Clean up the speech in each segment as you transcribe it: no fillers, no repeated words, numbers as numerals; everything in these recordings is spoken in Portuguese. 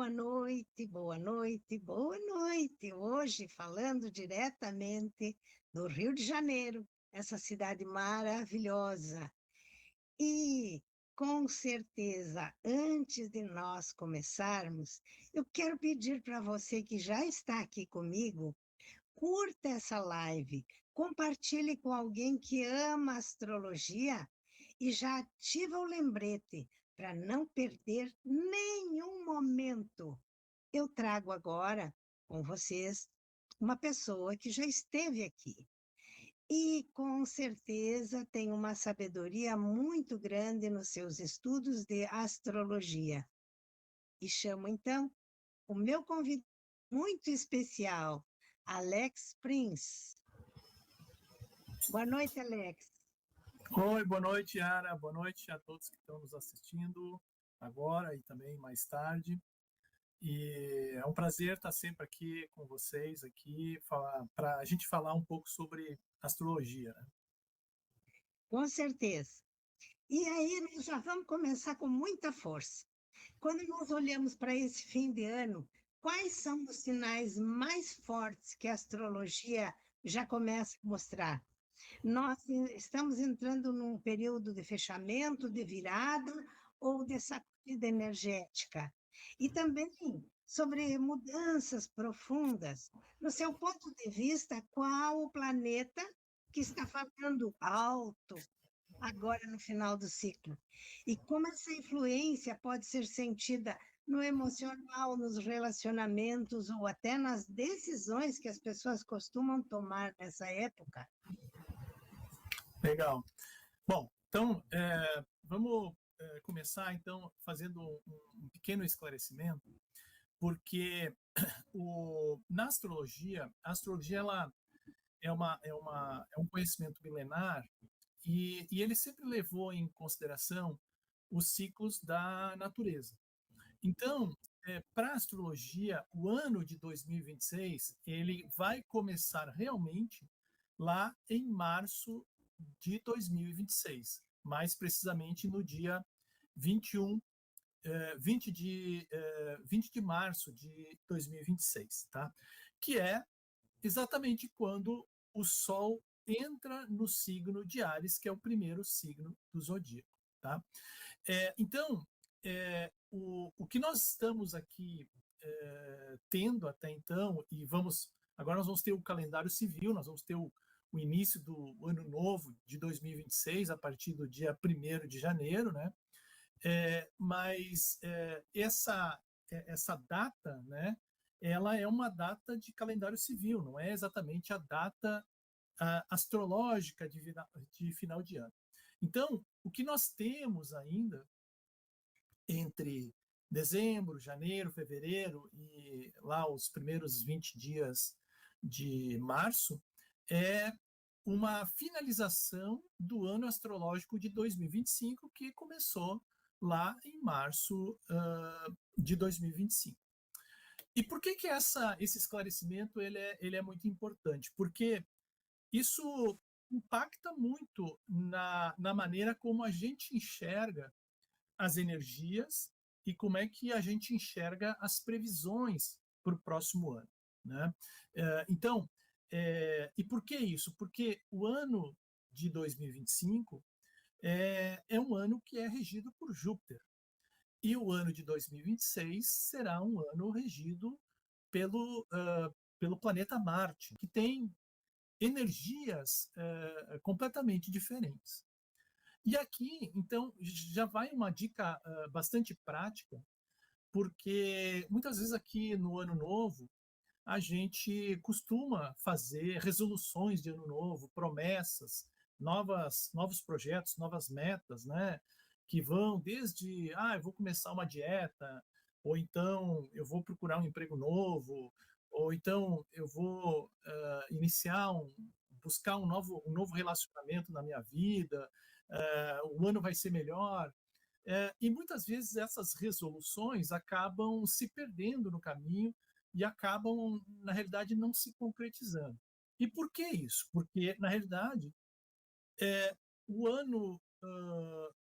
boa noite, boa noite, boa noite. Hoje falando diretamente do Rio de Janeiro, essa cidade maravilhosa. E com certeza, antes de nós começarmos, eu quero pedir para você que já está aqui comigo, curta essa live, compartilhe com alguém que ama astrologia e já ativa o lembrete para não perder nenhum momento. Eu trago agora com vocês uma pessoa que já esteve aqui e com certeza tem uma sabedoria muito grande nos seus estudos de astrologia. E chamo então o meu convidado muito especial, Alex Prince. Boa noite, Alex. Oi, boa noite, Yara. Boa noite a todos que estão nos assistindo agora e também mais tarde. E é um prazer estar sempre aqui com vocês, aqui para a gente falar um pouco sobre astrologia, né? Com certeza. E aí nós já vamos começar com muita força. Quando nós olhamos para esse fim de ano, quais são os sinais mais fortes que a astrologia já começa a mostrar? Nós estamos entrando num período de fechamento, de virada ou de sacudida energética. E também sobre mudanças profundas. No seu ponto de vista, qual o planeta que está falando alto agora no final do ciclo? E como essa influência pode ser sentida no emocional, nos relacionamentos ou até nas decisões que as pessoas costumam tomar nessa época? Legal. Bom, então vamos começar então fazendo um pequeno esclarecimento, porque na astrologia, a astrologia ela é um conhecimento milenar e ele sempre levou em consideração os ciclos da natureza. Então, para a astrologia, o ano de 2026 ele vai começar realmente lá em março de 2026, mais precisamente no dia 21, 20 de março de 2026, tá? Que é exatamente quando o Sol entra no signo de Áries, que é o primeiro signo do zodíaco, tá? Então, o que nós estamos aqui tendo até então, e agora nós vamos ter o calendário civil, nós vamos ter o início do ano novo de 2026, a partir do dia 1º de janeiro, né? Mas essa data, né, ela é uma data de calendário civil, não é exatamente a data astrológica de final de ano. Então, o que nós temos ainda entre dezembro, janeiro, fevereiro e lá os primeiros 20 dias de março é uma finalização do ano astrológico de 2025, que começou lá em março de 2025. E por que esse esclarecimento ele é muito importante? Porque isso impacta muito na maneira como a gente enxerga as energias e como é que a gente enxerga as previsões para o próximo ano, né? Então, e por que isso? Porque o ano de 2025 é um ano que é regido por Júpiter. E o ano de 2026 será um ano regido pelo planeta Marte, que tem energias completamente diferentes. E aqui, então, já vai uma dica bastante prática, porque muitas vezes aqui no Ano Novo, a gente costuma fazer resoluções de Ano Novo, promessas, novos projetos, novas metas, né? Que vão desde, eu vou começar uma dieta, ou então eu vou procurar um emprego novo, ou então eu vou buscar um novo relacionamento na minha vida, o ano vai ser melhor. E muitas vezes essas resoluções acabam se perdendo no caminho e acabam, na realidade, não se concretizando. E por que isso? Porque, na realidade, o ano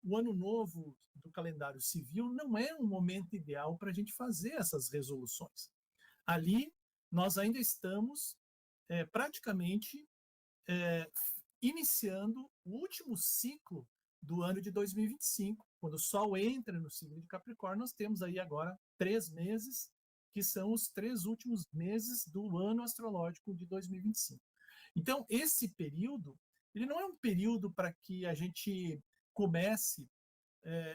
o ano novo do calendário civil não é um momento ideal para a gente fazer essas resoluções. Ali, nós ainda estamos praticamente iniciando o último ciclo do ano de 2025. Quando o Sol entra no signo de Capricórnio, nós temos aí agora 3 meses, que são os 3 últimos meses do ano astrológico de 2025. Então, esse período, ele não é um período para que a gente comece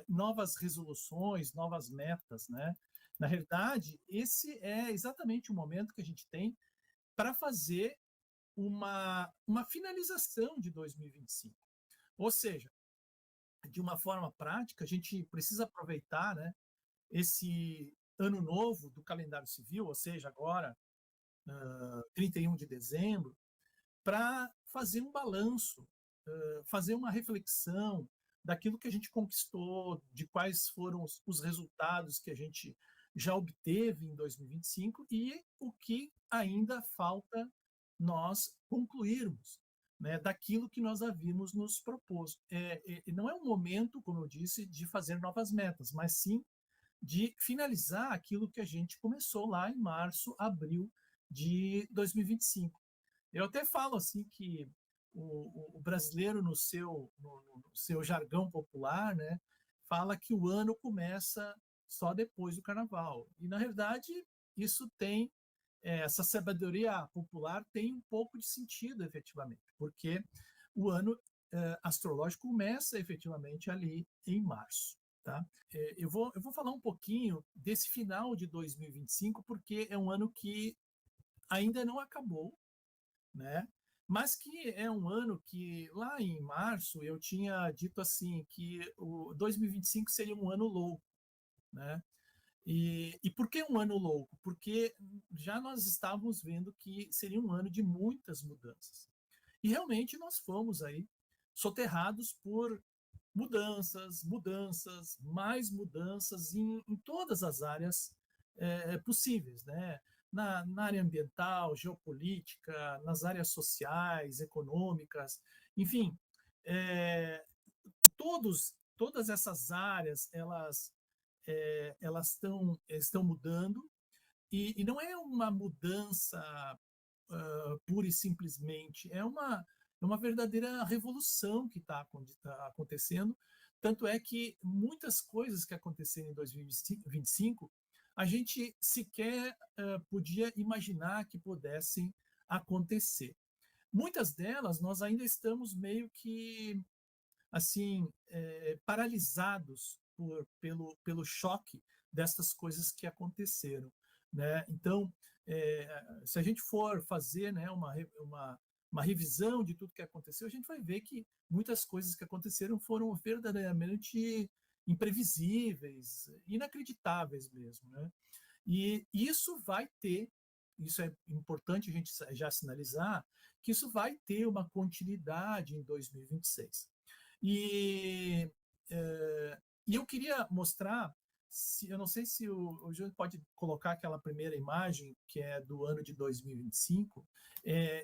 novas resoluções, novas metas, né? Na realidade, esse é exatamente o momento que a gente tem para fazer uma finalização de 2025. Ou seja, de uma forma prática, a gente precisa aproveitar, né, esse ano novo do calendário civil, ou seja, agora, 31 de dezembro, para fazer um balanço, fazer uma reflexão daquilo que a gente conquistou, de quais foram os resultados que a gente já obteve em 2025 e o que ainda falta nós concluirmos, né, daquilo que nós havíamos nos proposto. Não é um momento, como eu disse, de fazer novas metas, mas sim de finalizar aquilo que a gente começou lá em março, abril de 2025. Eu até falo assim que o brasileiro, no seu jargão popular, né, fala que o ano começa só depois do carnaval. E, na verdade, isso tem, essa sabedoria popular tem um pouco de sentido, efetivamente, porque o ano astrológico começa efetivamente ali em março. Tá? Eu vou falar um pouquinho desse final de 2025, porque é um ano que ainda não acabou, né? Mas que é um ano que lá em março eu tinha dito assim que o 2025 seria um ano louco, né? E por que um ano louco? Porque já nós estávamos vendo que seria um ano de muitas mudanças. E realmente nós fomos aí soterrados por mudanças, mudanças, mais mudanças em todas as áreas possíveis, né? Na área ambiental, geopolítica, nas áreas sociais, econômicas, enfim, todas essas áreas elas estão mudando e não é uma mudança pura e simplesmente, é uma verdadeira revolução que está acontecendo. Tanto é que muitas coisas que aconteceram em 2025 a gente sequer podia imaginar que pudessem acontecer. Muitas delas nós ainda estamos meio que assim paralisados pelo choque dessas coisas que aconteceram, né? Então, se a gente for fazer, né, uma revisão de tudo que aconteceu, a gente vai ver que muitas coisas que aconteceram foram verdadeiramente imprevisíveis, inacreditáveis mesmo, né? E isso é importante a gente já sinalizar, que isso vai ter uma continuidade em 2026. E, e eu queria mostrar, eu não sei se o Júlio pode colocar aquela primeira imagem, que é do ano de 2025.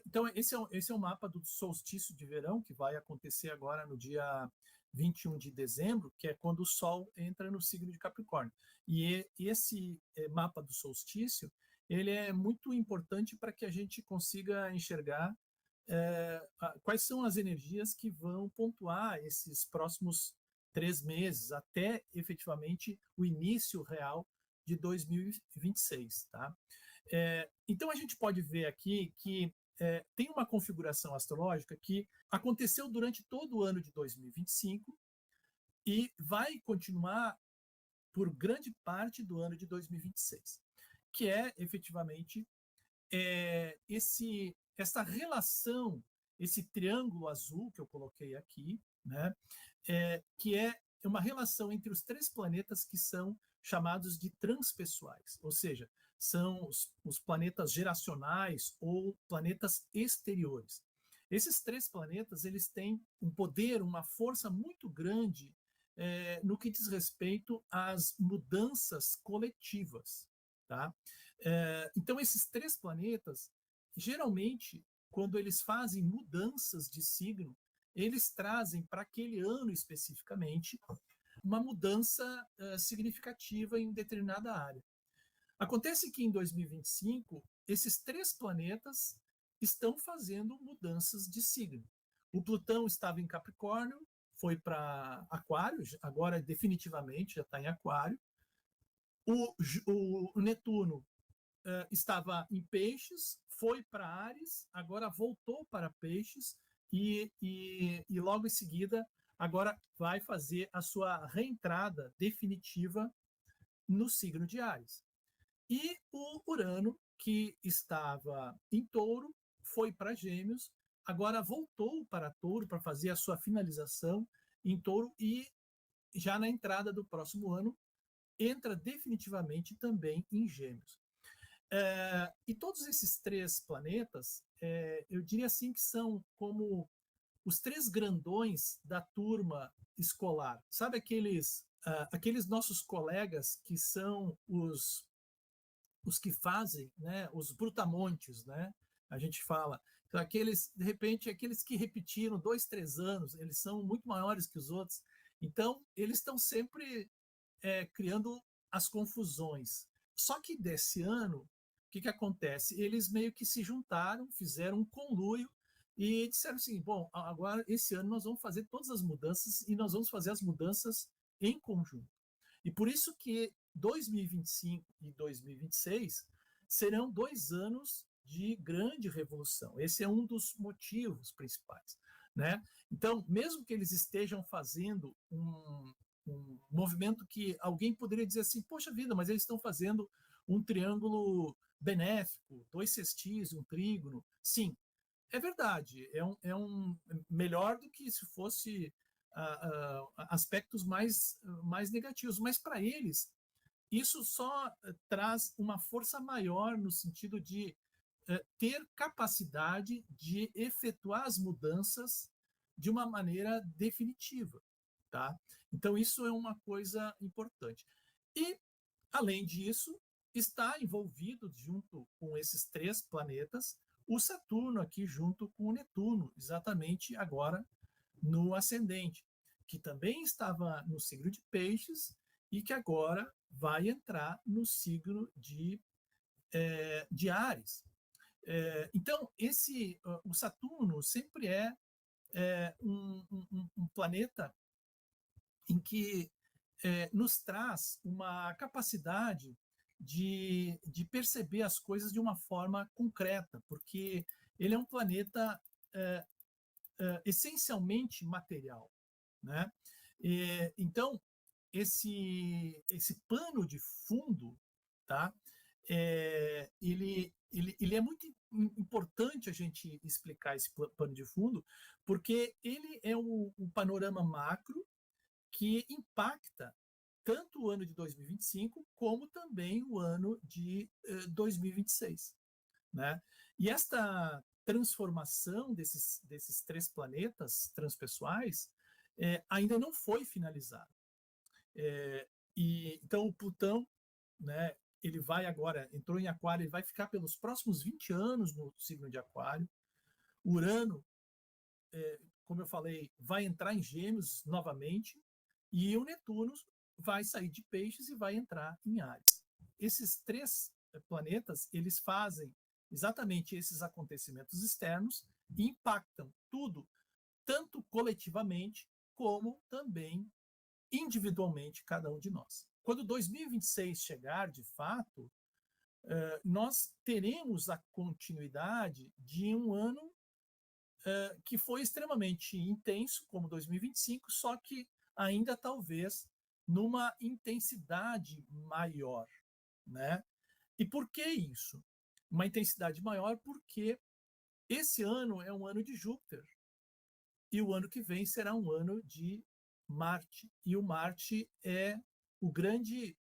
Então, esse é o mapa do solstício de verão, que vai acontecer agora no dia 21 de dezembro, que é quando o Sol entra no signo de Capricórnio. E esse mapa do solstício, ele é muito importante para que a gente consiga enxergar quais são as energias que vão pontuar esses próximos 3 meses, até efetivamente o início real de 2026. Tá? Então, a gente pode ver aqui que tem uma configuração astrológica que aconteceu durante todo o ano de 2025 e vai continuar por grande parte do ano de 2026, que é efetivamente essa relação, esse triângulo azul que eu coloquei aqui, né, que é uma relação entre os 3 planetas que são chamados de transpessoais, ou seja, são os planetas geracionais ou planetas exteriores. Esses 3 planetas eles têm um poder, uma força muito grande no que diz respeito às mudanças coletivas. Tá? Então, esses 3 planetas, geralmente, quando eles fazem mudanças de signo, eles trazem para aquele ano especificamente uma mudança significativa em determinada área. Acontece que em 2025, esses 3 planetas estão fazendo mudanças de signo. O Plutão estava em Capricórnio, foi para Aquário, agora definitivamente já está em Aquário. O Netuno estava em Peixes, foi para Áries, agora voltou para Peixes e logo em seguida agora vai fazer a sua reentrada definitiva no signo de Áries. E o Urano, que estava em Touro, foi para Gêmeos, agora voltou para Touro para fazer a sua finalização em Touro e já na entrada do próximo ano entra definitivamente também em Gêmeos. E todos esses 3 planetas, eu diria assim que são como os 3 grandões da turma escolar. Sabe aqueles nossos colegas que são os que fazem, né, os brutamontes, né? A gente fala. Então, de repente, aqueles que repetiram 2, 3 anos, eles são muito maiores que os outros. Então, eles estão sempre criando as confusões. Só que desse ano, o que acontece? Eles meio que se juntaram, fizeram um conluio e disseram assim: bom, agora esse ano nós vamos fazer todas as mudanças e nós vamos fazer as mudanças em conjunto. E por isso que 2025 e 2026 serão 2 anos de grande revolução. Esse é um dos motivos principais, né? Então, mesmo que eles estejam fazendo um movimento que alguém poderia dizer assim, poxa vida, mas eles estão fazendo um triângulo benéfico, 2 sextis, um trígono. Sim, é verdade, é um melhor do que se fosse aspectos mais negativos, mas para eles isso só traz uma força maior no sentido de ter capacidade de efetuar as mudanças de uma maneira definitiva, tá? Então isso é uma coisa importante. E além disso, está envolvido junto com esses 3 planetas o Saturno aqui junto com o Netuno, exatamente agora no ascendente, que também estava no signo de Peixes e que agora vai entrar no signo de Áries. Então, o Saturno sempre é um planeta em que nos traz uma capacidade de perceber as coisas de uma forma concreta, porque ele é um planeta essencialmente material, né? Então, esse pano de fundo, tá? Ele é muito importante a gente explicar esse pano de fundo, porque ele é um panorama macro que impacta tanto o ano de 2025 como também o ano de 2026, né? E esta transformação desses 3 planetas transpessoais ainda não foi finalizada. Então o Plutão, né, ele vai agora, entrou em Aquário, ele vai ficar pelos próximos 20 anos no signo de Aquário. Urano, como eu falei, vai entrar em Gêmeos novamente, e o Netuno vai sair de Peixes e vai entrar em Áries. Esses 3 planetas, eles fazem exatamente esses acontecimentos externos e impactam tudo, tanto coletivamente como também individualmente cada um de nós. Quando 2026 chegar, de fato, nós teremos a continuidade de um ano que foi extremamente intenso, como 2025, só que ainda talvez numa intensidade maior, né? E por que isso? Uma intensidade maior porque esse ano é um ano de Júpiter e o ano que vem será um ano de Marte. E o Marte é o grande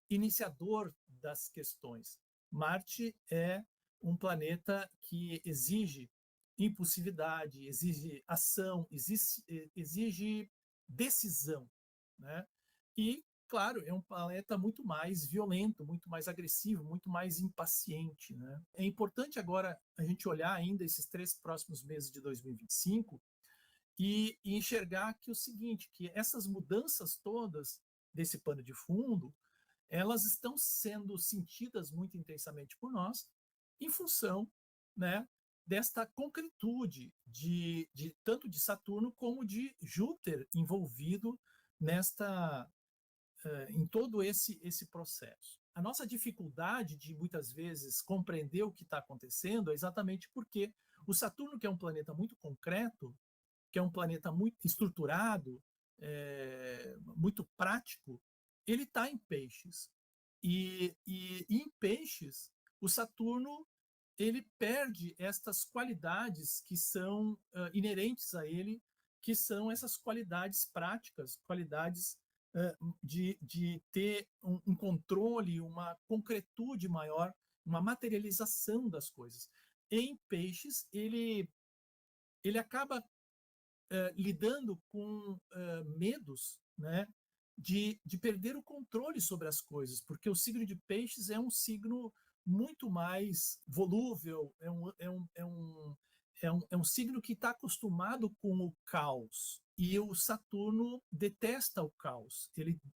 iniciador das questões. Marte é um planeta que exige impulsividade, exige ação, exige decisão, né? E, claro, é um planeta muito mais violento, muito mais agressivo, muito mais impaciente, né? É importante agora a gente olhar ainda esses 3 próximos meses de 2025 e enxergar que o seguinte, que essas mudanças todas desse pano de fundo, elas estão sendo sentidas muito intensamente por nós em função, né, desta concretude de tanto de Saturno como de Júpiter envolvido nesta em todo esse processo. A nossa dificuldade de muitas vezes compreender o que está acontecendo é exatamente porque o Saturno, que é um planeta muito concreto, que é um planeta muito estruturado, muito prático, ele está em Peixes. E em Peixes, o Saturno ele perde estas qualidades que são inerentes a ele, que são essas qualidades práticas, qualidades de ter um controle, uma concretude maior, uma materialização das coisas. Em Peixes, ele acaba lidando com medos, né, de perder o controle sobre as coisas, porque o signo de Peixes é um signo muito mais volúvel, é um signo que está acostumado com o caos. E o Saturno detesta o caos.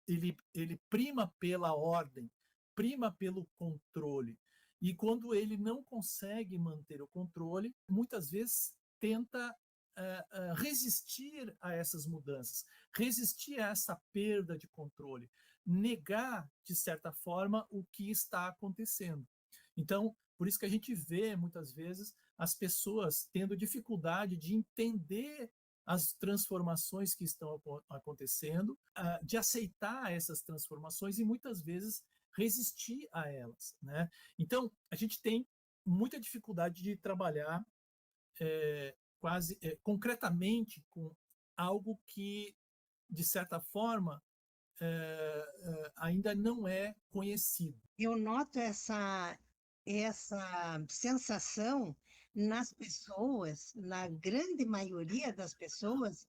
Ele prima pela ordem, prima pelo controle. E quando ele não consegue manter o controle, muitas vezes tenta resistir a essas mudanças, resistir a essa perda de controle, negar, de certa forma, o que está acontecendo. Então, por isso que a gente vê, muitas vezes, as pessoas tendo dificuldade de entender as transformações que estão acontecendo, de aceitar essas transformações e, muitas vezes, resistir a elas, né? Então, a gente tem muita dificuldade de trabalhar quase concretamente com algo que, de certa forma, ainda não é conhecido. Eu noto essa sensação nas pessoas, na grande maioria das pessoas,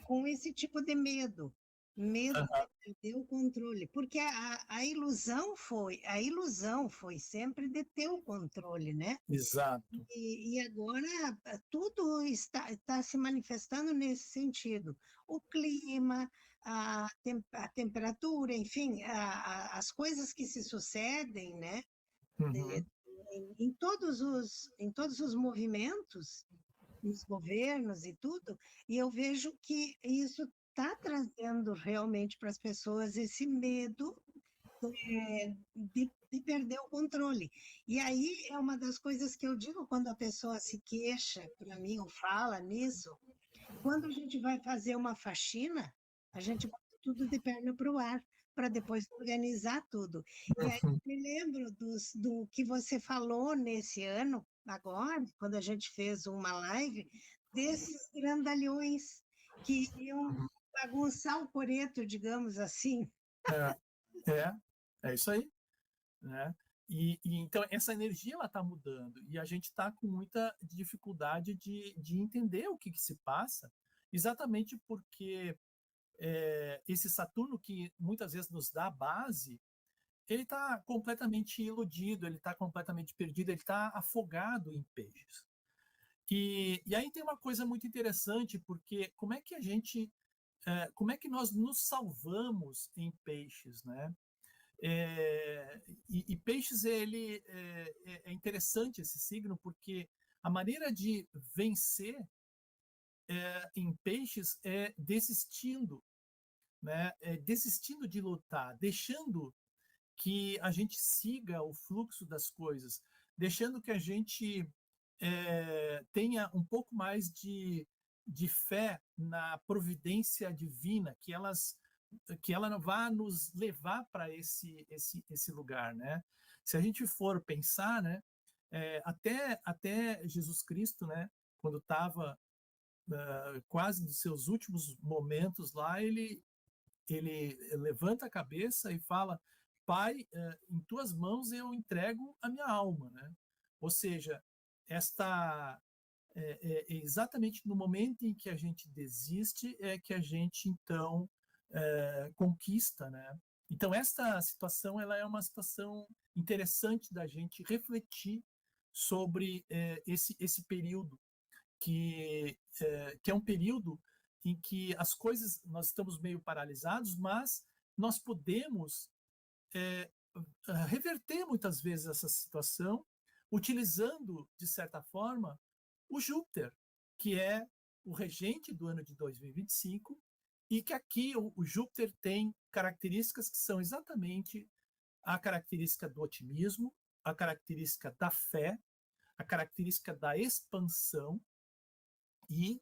com esse tipo de medo, medo de perder o controle, porque a ilusão foi sempre de ter o controle, né? Exato. E agora tudo está se manifestando nesse sentido. O clima, a temperatura, enfim, as coisas que se sucedem, né? Uhum. Em todos os movimentos, nos governos e tudo, e eu vejo que isso está trazendo realmente para as pessoas esse medo de perder o controle. E aí é uma das coisas que eu digo quando a pessoa se queixa para mim ou fala nisso, quando a gente vai fazer uma faxina, a gente bota tudo de perna para o ar, para depois organizar tudo. E aí Uhum. me lembro do que você falou nesse ano, agora, quando a gente fez uma live, desses grandalhões que iam bagunçar o coreto, digamos assim. É, é isso aí, né? E então essa energia ela está mudando e a gente está com muita dificuldade de entender o que se passa, exatamente porque esse Saturno que muitas vezes nos dá a base, ele está completamente iludido, ele está completamente perdido, ele está afogado em Peixes. E aí tem uma coisa muito interessante, porque como é que a gente, como é que nós nos salvamos em Peixes, né? E Peixes é interessante esse signo porque a maneira de vencer em Peixes é desistindo, né? É desistindo de lutar, deixando que a gente siga o fluxo das coisas, deixando que a gente tenha um pouco mais de fé na providência divina, que ela não vá nos levar para esse lugar, né? Se a gente for pensar, né, até Jesus Cristo, né, quando estava quase nos seus últimos momentos lá, ele levanta a cabeça e fala: Pai, em tuas mãos eu entrego a minha alma, né? Ou seja, esta exatamente no momento em que a gente desiste é que a gente então conquista, né? Então esta situação ela é uma situação interessante da gente refletir sobre esse período que é um período em que as coisas, nós estamos meio paralisados, mas nós podemos reverter muitas vezes essa situação utilizando, de certa forma, o Júpiter, que é o regente do ano de 2025, e que aqui o Júpiter tem características que são exatamente a característica do otimismo, a característica da fé, a característica da expansão e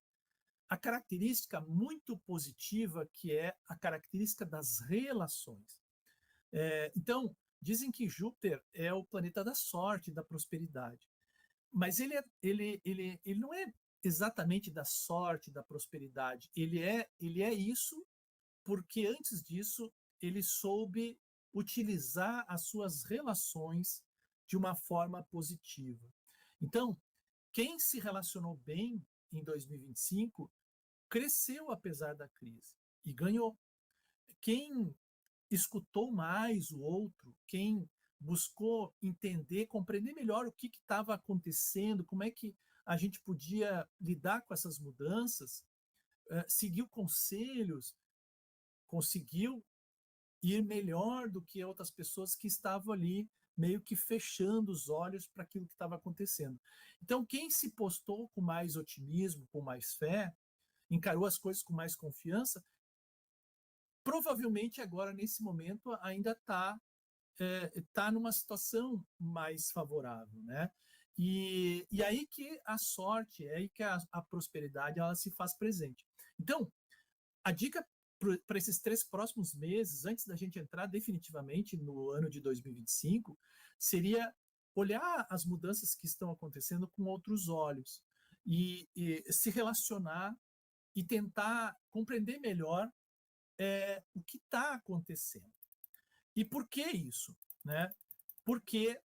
a característica muito positiva, que é a característica das relações. Então, dizem que Júpiter é o planeta da sorte, da prosperidade. Mas ele não é exatamente da sorte, da prosperidade. Ele é isso porque, antes disso, ele soube utilizar as suas relações de uma forma positiva. Então, quem se relacionou bem em 2025 cresceu apesar da crise e ganhou. Quem escutou mais o outro, quem buscou entender, compreender melhor o que estava acontecendo, como é que a gente podia lidar com essas mudanças, seguiu conselhos, conseguiu ir melhor do que outras pessoas que estavam ali meio que fechando os olhos para aquilo que estava acontecendo. Então, quem se postou com mais otimismo, com mais fé, encarou as coisas com mais confiança, provavelmente agora, nesse momento, ainda tá numa situação mais favorável, né? E aí que a sorte, é aí que a prosperidade ela se faz presente. Então, a dica para esses 3 próximos meses, antes da gente entrar definitivamente no ano de 2025, seria olhar as mudanças que estão acontecendo com outros olhos e se relacionar e tentar compreender melhor o que está acontecendo. E por que isso? Né? Porque,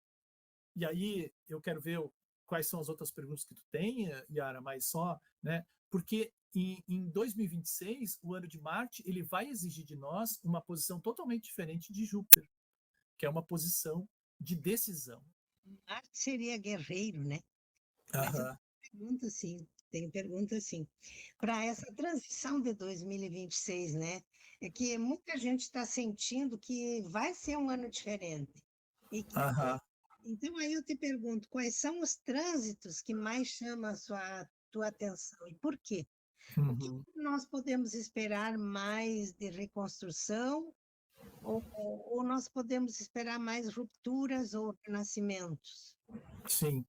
e aí eu quero ver quais são as outras perguntas que tu tem, Yara, mas só, né? Porque em 2026, o ano de Marte, ele vai exigir de nós uma posição totalmente diferente de Júpiter, que é uma posição de decisão. Marte seria guerreiro, né? Mas eu Aham. tenho pergunta sim. Para essa transição de 2026, né? É que muita gente está sentindo que vai ser um ano diferente. E que, Aham. então, aí eu te pergunto, quais são os trânsitos que mais chamam tua atenção e por quê? O que Uhum. nós podemos esperar mais de reconstrução ou nós podemos esperar mais rupturas ou renascimentos? Sim,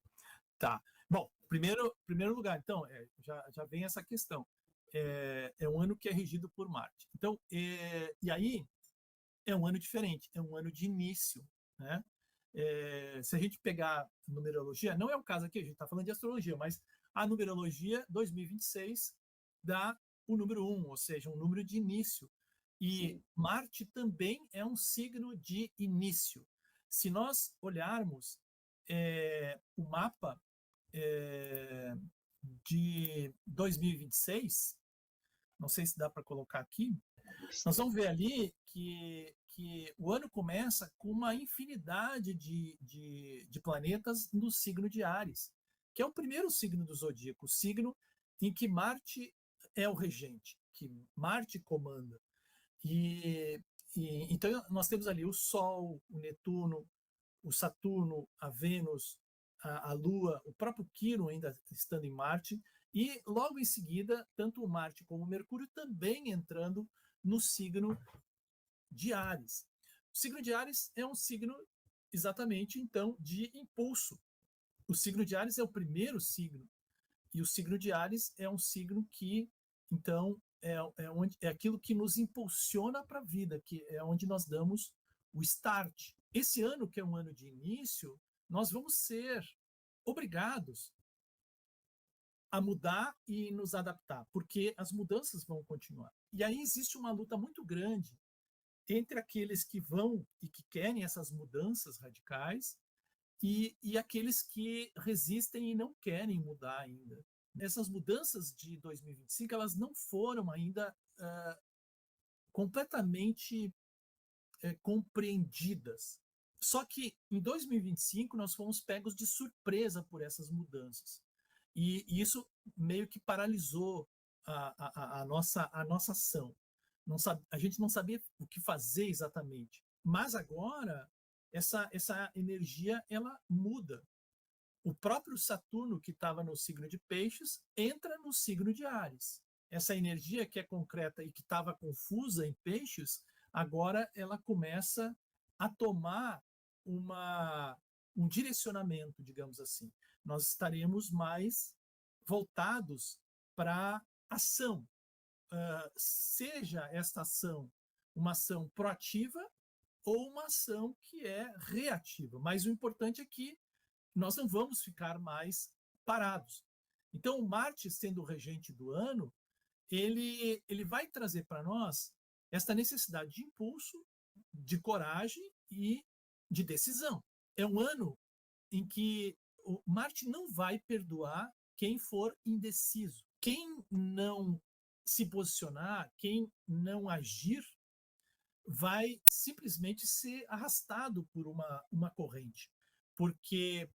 tá. Bom, primeiro lugar, então, já vem essa questão. É um ano que é regido por Marte. Então, e aí é um ano diferente, é um ano de início, né? Se a gente pegar numerologia, não é o caso aqui, a gente está falando de astrologia, mas a numerologia 2026 dá o número 1, ou seja, um número de início. E Sim. Marte também é um signo de início. Se nós olharmos o mapa é, de 2026, não sei se dá para colocar aqui, nós vamos ver ali que o ano começa com uma infinidade de planetas no signo de Áries, que é o primeiro signo do zodíaco, o signo em que Marte é o regente, que Marte comanda. E, então nós temos ali o Sol, o Netuno, o Saturno, a Vênus, a Lua, o próprio Quirón ainda estando em Marte, e logo em seguida, tanto o Marte como o Mercúrio também entrando no signo de Áries. O signo de Áries é um signo exatamente, então, de impulso. O signo de Áries é o primeiro signo, e o signo de Áries é um signo que, então, é aquilo que nos impulsiona para a vida, que é onde nós damos o start. Esse ano, que é um ano de início, nós vamos ser obrigados a mudar e nos adaptar, porque as mudanças vão continuar. E aí existe uma luta muito grande entre aqueles que vão e que querem essas mudanças radicais e aqueles que resistem e não querem mudar ainda. Essas mudanças de 2025 elas não foram ainda completamente compreendidas. Só que em 2025 nós fomos pegos de surpresa por essas mudanças. E isso meio que paralisou a nossa ação. A gente não sabia o que fazer exatamente. Mas agora, essa energia ela muda. O próprio Saturno, que estava no signo de Peixes, entra no signo de Áries. Essa energia que é concreta e que estava confusa em Peixes, agora ela começa a tomar um direcionamento, digamos assim. Nós estaremos mais voltados para ação, seja esta ação uma ação proativa ou uma ação que é reativa. Mas o importante é que nós não vamos ficar mais parados. Então, o Marte, sendo o regente do ano, ele vai trazer para nós esta necessidade de impulso, de coragem e de decisão. É um ano em que o Marte não vai perdoar quem for indeciso. Quem não se posicionar, quem não agir, vai simplesmente ser arrastado por uma corrente. Porque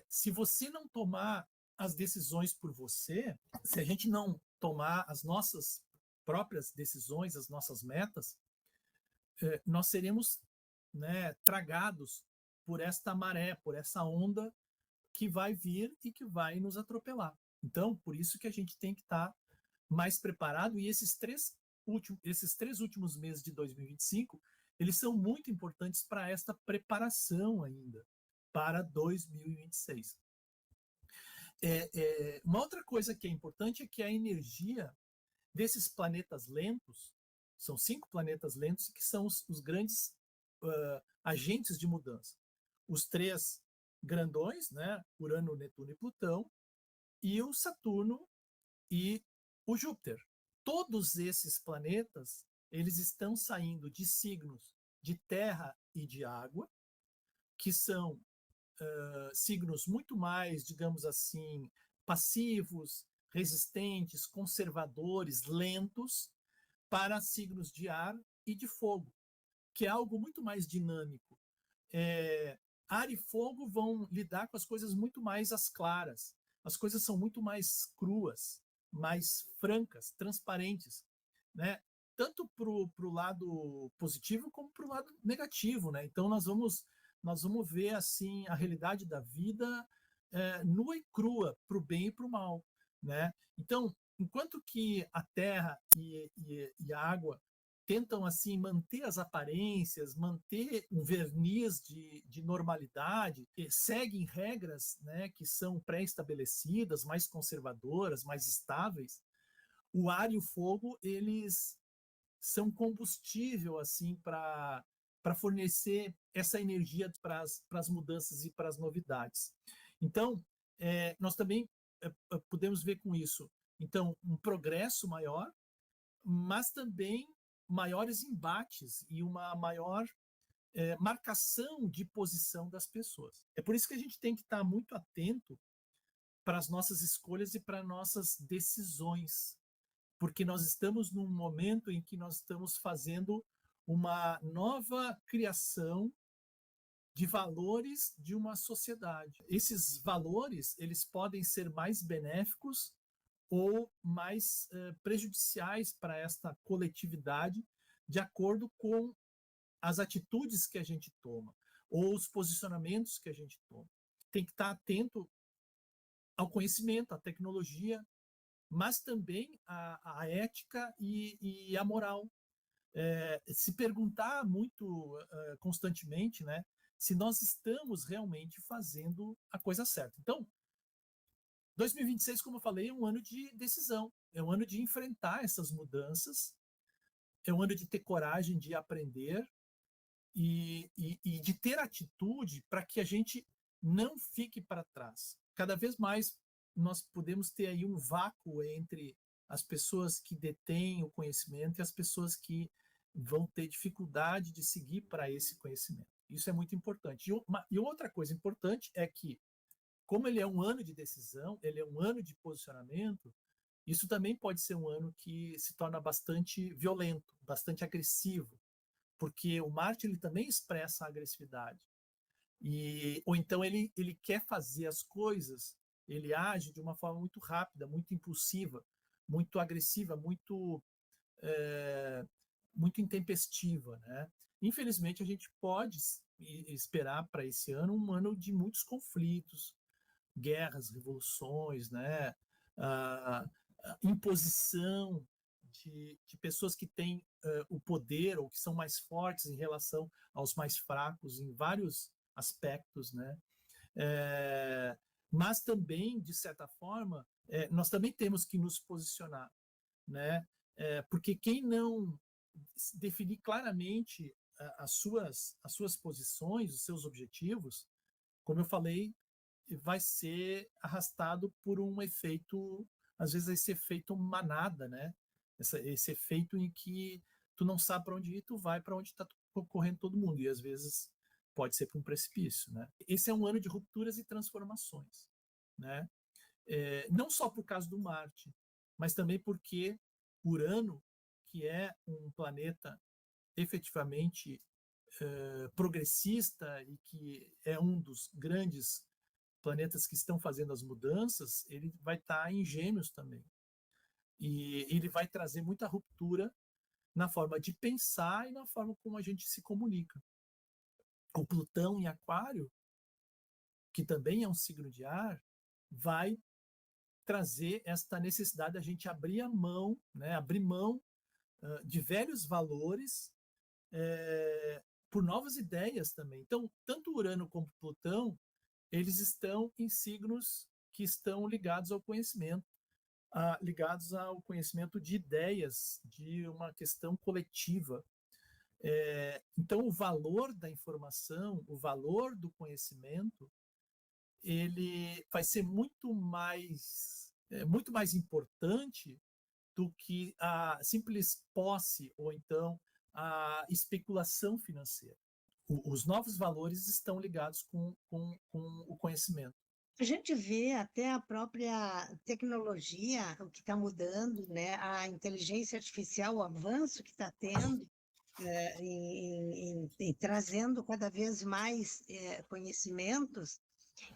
se você não tomar as decisões por você, se a gente não tomar as nossas próprias decisões, as nossas metas, nós seremos, né, tragados por esta maré, por essa onda que vai vir e que vai nos atropelar. Então, por isso que a gente tem que estar mais preparado. E esses três últimos meses de 2025, eles são muito importantes para esta preparação ainda para 2026. Uma outra coisa que é importante é que a energia desses planetas lentos, são 5 planetas lentos que são os grandes agentes de mudança. Os 3 grandões, né? Urano, Netuno e Plutão, e o Saturno e o Júpiter. Todos esses planetas, eles estão saindo de signos de terra e de água, que são signos muito mais, digamos assim, passivos, resistentes, conservadores, lentos, para signos de ar e de fogo, que é algo muito mais dinâmico. Ar e fogo vão lidar com as coisas muito mais às claras. As coisas são muito mais cruas, mais francas, transparentes, né? Tanto para o lado positivo como para o lado negativo, né? Então nós vamos ver assim a realidade da vida nua e crua, para o bem e para o mal, né? Então, enquanto que a terra e a água tentam assim manter as aparências, manter um verniz de normalidade, seguem regras, né, que são pré-estabelecidas, mais conservadoras, mais estáveis, o ar e o fogo eles são combustível assim para fornecer essa energia para as mudanças e para as novidades. Então, nós também podemos ver com isso, então, um progresso maior, mas também maiores embates e uma maior marcação de posição das pessoas. É por isso que a gente tem que estar muito atento para as nossas escolhas e para nossas decisões, porque nós estamos num momento em que nós estamos fazendo uma nova criação de valores de uma sociedade. Esses valores, eles podem ser mais benéficos ou mais prejudiciais para esta coletividade, de acordo com as atitudes que a gente toma ou os posicionamentos que a gente toma. Tem que estar atento ao conhecimento, à tecnologia, mas também à ética e à moral. Se perguntar muito constantemente, né, se nós estamos realmente fazendo a coisa certa. Então, 2026, como eu falei, é um ano de decisão, é um ano de enfrentar essas mudanças, é um ano de ter coragem de aprender e de ter atitude para que a gente não fique para trás. Cada vez mais nós podemos ter aí um vácuo entre as pessoas que detêm o conhecimento e as pessoas que vão ter dificuldade de seguir para esse conhecimento. Isso é muito importante. E outra coisa importante é que, como ele é um ano de decisão, ele é um ano de posicionamento, isso também pode ser um ano que se torna bastante violento, bastante agressivo, porque o Marte ele também expressa a agressividade. Ou então ele quer fazer as coisas ele age de uma forma muito rápida, muito impulsiva, muito agressiva, muito intempestiva, né? Infelizmente, a gente pode esperar para esse ano um ano de muitos conflitos, guerras, revoluções, né? Imposição de pessoas que têm o poder ou que são mais fortes em relação aos mais fracos em vários aspectos, né? Mas também, de certa forma, nós também temos que nos posicionar, né? Porque quem não definir claramente as suas posições, os seus objetivos, como eu falei, vai ser arrastado por um efeito, às vezes esse efeito manada, né? Esse efeito em que tu não sabe para onde ir, tu vai para onde está correndo todo mundo, e às vezes pode ser para um precipício, né? Esse é um ano de rupturas e transformações, né? Não só por causa do Marte, mas também porque Urano, que é um planeta efetivamente progressista e que é um dos grandes planetas que estão fazendo as mudanças, ele vai estar em Gêmeos também. E ele vai trazer muita ruptura na forma de pensar e na forma como a gente se comunica. O Plutão em Aquário, que também é um signo de ar, vai trazer esta necessidade da gente abrir a mão, né, abrir mão de velhos valores por novas ideias também. Então, tanto Urano como Plutão, eles estão em signos que estão ligados ao conhecimento de ideias, de uma questão coletiva. Então, o valor da informação, o valor do conhecimento, ele vai ser muito mais importante do que a simples posse ou então a especulação financeira. Os novos valores estão ligados com o conhecimento. A gente vê até a própria tecnologia, o que está mudando, né? A inteligência artificial, o avanço que está tendo, trazendo cada vez mais conhecimentos,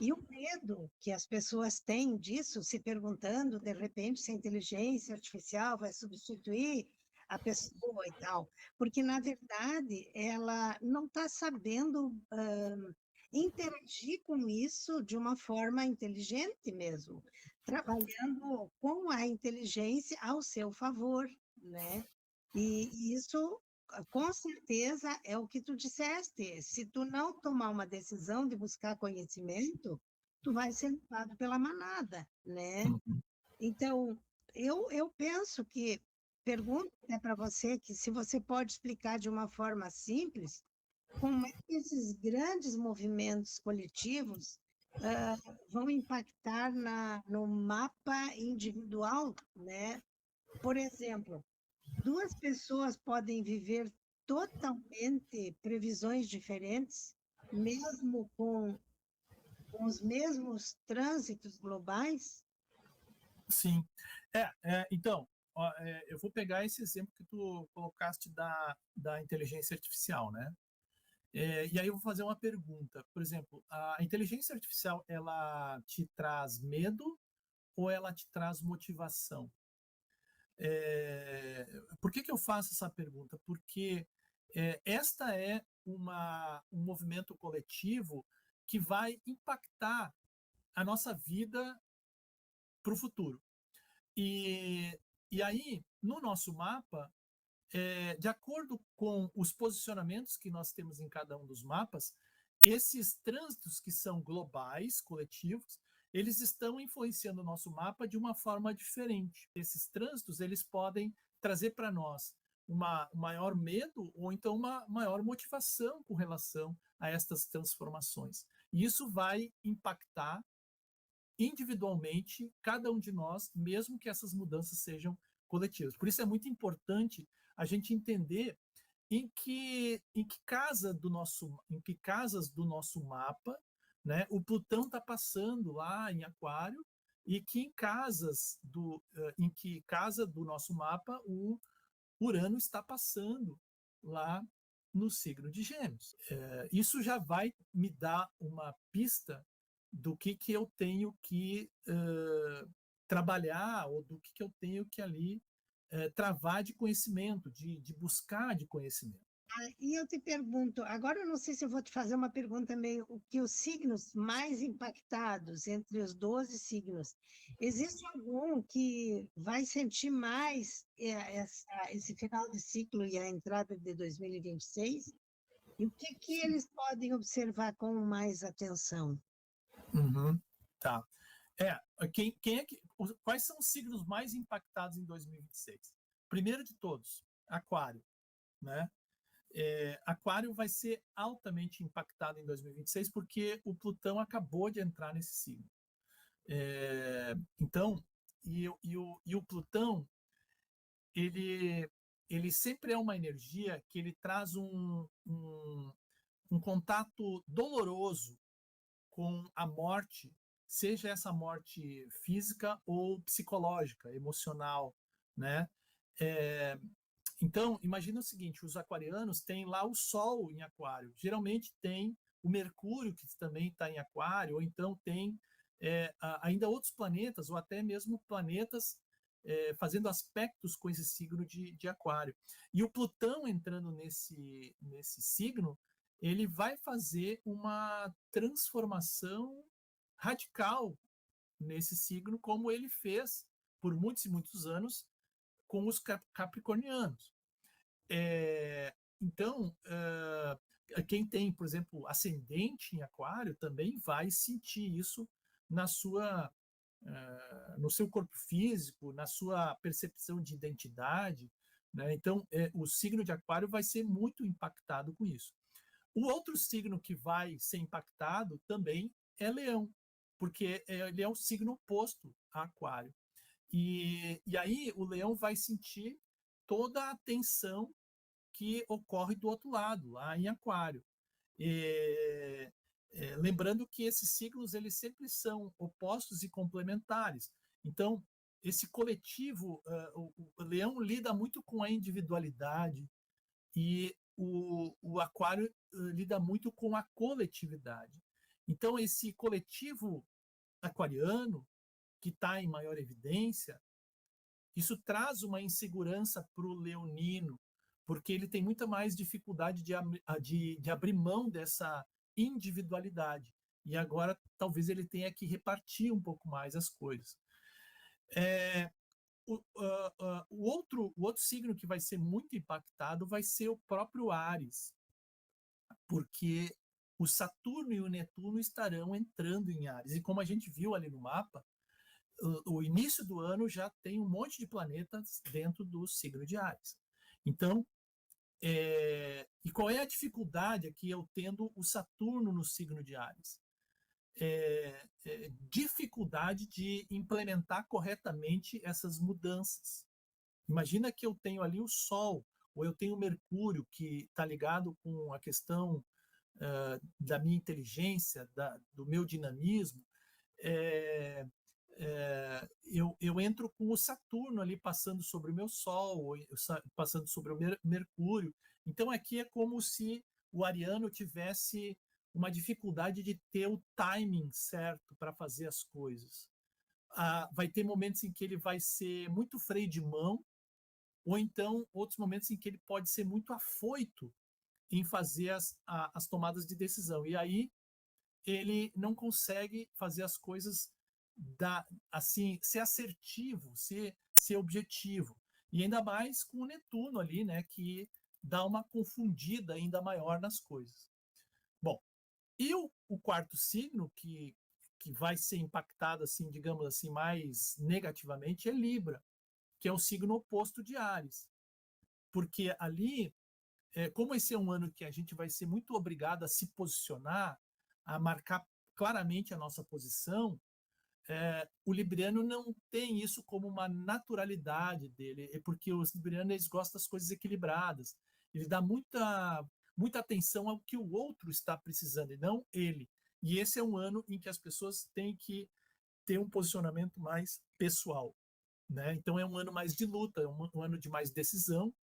e o medo que as pessoas têm disso, se perguntando, de repente, se a inteligência artificial vai substituir a pessoa e tal, porque, na verdade, ela não está sabendo interagir com isso de uma forma inteligente mesmo, trabalhando com a inteligência ao seu favor, né? E isso, com certeza, é o que tu disseste. Se tu não tomar uma decisão de buscar conhecimento, tu vai ser levado pela manada, né? Uhum. Então, eu penso que, pergunto até para você, que se você pode explicar de uma forma simples, como é que esses grandes movimentos coletivos vão impactar no mapa individual, né? Por exemplo, duas pessoas podem viver totalmente previsões diferentes, mesmo com os mesmos trânsitos globais? Sim. Então, ó, eu vou pegar esse exemplo que tu colocaste da inteligência artificial, né? E aí eu vou fazer uma pergunta. Por exemplo, a inteligência artificial, ela te traz medo ou ela te traz motivação? Por que eu faço essa pergunta? Porque esta é um movimento coletivo que vai impactar a nossa vida para o futuro. E aí, no nosso mapa, de acordo com os posicionamentos que nós temos em cada um dos mapas, esses trânsitos que são globais, coletivos, eles estão influenciando o nosso mapa de uma forma diferente. Esses trânsitos, eles podem trazer para nós um maior medo ou então uma maior motivação com relação a estas transformações. E isso vai impactar individualmente cada um de nós, mesmo que essas mudanças sejam coletivas. Por isso é muito importante a gente entender em que casas do nosso mapa, né, o Plutão está passando lá em Aquário e que em que casa do nosso mapa o Urano está passando lá no signo de Gêmeos. Isso já vai me dar uma pista do que eu tenho que trabalhar, ou do que eu tenho que ali travar de conhecimento, de buscar de conhecimento. E eu te pergunto, agora eu não sei se eu vou te fazer uma pergunta meio, o que os signos mais impactados entre os 12 signos, existe algum que vai sentir mais esse final de ciclo e a entrada de 2026? E o que eles podem observar com mais atenção? Uhum, tá. Quem é que, quais são os signos mais impactados em 2026? Primeiro de todos, Aquário, né? Aquário vai ser altamente impactado em 2026 porque o Plutão acabou de entrar nesse signo. Então, o Plutão, ele, ele sempre é uma energia que ele traz um contato doloroso com a morte, seja essa morte física ou psicológica, emocional, né? É, então, imagina o seguinte: os aquarianos têm lá o Sol em Aquário. Geralmente tem o Mercúrio, que também está em Aquário, ou então tem ainda outros planetas, ou até mesmo planetas fazendo aspectos com esse signo de Aquário. E o Plutão entrando nesse signo, ele vai fazer uma transformação radical nesse signo, como ele fez por muitos e muitos anos com os capricornianos. Então, quem tem, por exemplo, ascendente em Aquário também vai sentir isso na sua, no seu corpo físico, na sua percepção de identidade, né? Então, o signo de Aquário vai ser muito impactado com isso. O outro signo que vai ser impactado também é Leão, porque ele é o signo oposto a Aquário. E aí o Leão vai sentir toda a tensão que ocorre do outro lado, lá em Aquário. Lembrando que esses signos eles sempre são opostos e complementares. Então, esse coletivo, o Leão lida muito com a individualidade e o Aquário lida muito com a coletividade. Então, esse coletivo aquariano, que está em maior evidência, isso traz uma insegurança para o leonino, porque ele tem muita mais dificuldade de abrir mão dessa individualidade. E agora talvez ele tenha que repartir um pouco mais as coisas. O outro signo que vai ser muito impactado vai ser o próprio Áries, porque o Saturno e o Netuno estarão entrando em Áries. E como a gente viu ali no mapa, o início do ano já tem um monte de planetas dentro do signo de Áries. Então, e qual é a dificuldade aqui eu tendo o Saturno no signo de Áries? Dificuldade de implementar corretamente essas mudanças. Imagina que eu tenho ali o Sol, ou eu tenho o Mercúrio, que está ligado com a questão da minha inteligência, do meu dinamismo. Eu entro com o Saturno ali passando sobre o meu Sol, ou passando sobre o Mercúrio. Então aqui é como se o ariano tivesse uma dificuldade de ter o timing certo para fazer as coisas. Vai ter momentos em que ele vai ser muito freio de mão, ou então outros momentos em que ele pode ser muito afoito em fazer as tomadas de decisão. E aí ele não consegue fazer as coisas assim, ser assertivo, ser objetivo. E ainda mais com o Netuno ali, né, que dá uma confundida ainda maior nas coisas. Bom, e o quarto signo que vai ser impactado, assim, digamos assim, mais negativamente é Libra, que é o signo oposto de Áries. Porque ali, como esse é um ano que a gente vai ser muito obrigado a se posicionar, a marcar claramente a nossa posição, o libriano não tem isso como uma naturalidade dele, porque os librianos gostam das coisas equilibradas. Ele dá muita atenção ao que o outro está precisando e não ele. E esse é um ano em que as pessoas têm que ter um posicionamento mais pessoal, né? Então é um ano mais de luta, é um ano de mais decisão,